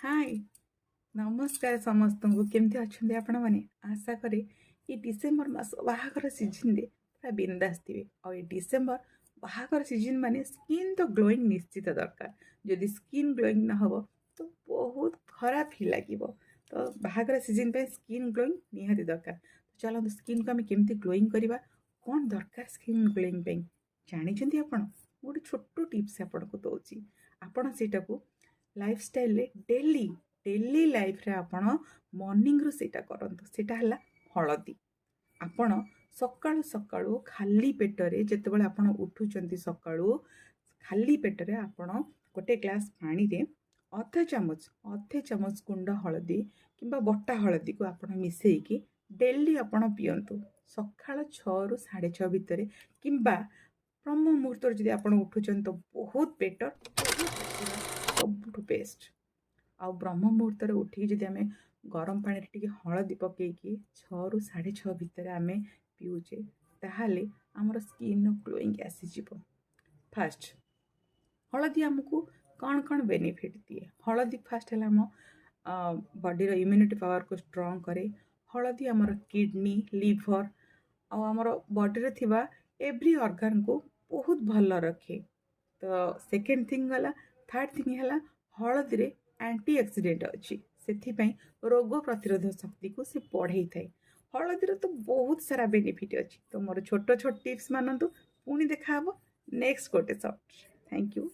हाय नमस्कार समस्त को केमती अच्छा आपण मैंने आशा करे ये डिसेम्बर मास बाहागर सीजन रे पूरा बिंदास थे और ये डिसेम्बर बाहागर सीजन माने स्किन तो ग्लोइंग निश्चित दरकार जदि स्किन ग्लोइंग ना हो तो बहुत खराब ही लगे तो बाहागर सीजन पे स्किन ग्लोइंग निहाती दरकार तो चलो स्किन को आम केमती ग्लोइंग करवा कौन दरकार स्किन ग्लोइंग पे जानते आपण गोटे छोट टिप्स आपन को दौची आपण से लाइफस्टाइल डेली डेली लाइफ रे आपण मॉर्निंग रु सेटा करंतु सेटा हला हळदी आपण सकाळू सकाळू खाली पेटरे जेतेबेले आपण उठुचंती सकाळू खाली पेटरे आपण गोटे ग्लास पानी रे अधे चामच गुंड हळदी किंबा बटा हळदी को आपण मिसेई डेली आपण पियंतु सकाळ 6 रु 6:30 भितर किंबा ब्रह्म मुहूर्त जदि आपण उठुचंत तो बहुत बेटर सबुठु बेस्ट आउ ब्रह्म मुहूर्त उठिक जदि आम गरम पानी टे हलदी पकईकि 6 रु 6:30 भितर आम पिउचे ताहले आमर स्किन ग्लोइंग आसीज। फास्ट हलदी आमको कौन कौन बेनिफिट दिए हलदी फास्ट है आम बॉडी इम्यूनिटी पावर को स्ट्रॉन्ग करे हलदी आमर किडनी लिवर आमर बॉडी रे थिबा एवरी ऑर्गन को बहुत भल रखे। तो सेकेंड थिंग गला थर्ड थिंग है हलदी रे एंटी ऑक्सीडेंट अच्छी से रोग प्रतिरोध शक्ति को सी बढ़ई थाए हलदी तो बहुत सारा बेनिफिट अच्छी। तो मोर छोट छोट टिप्स मानतु पुणी देखा नेक्स्ट गोटे शॉर्ट। Thank you.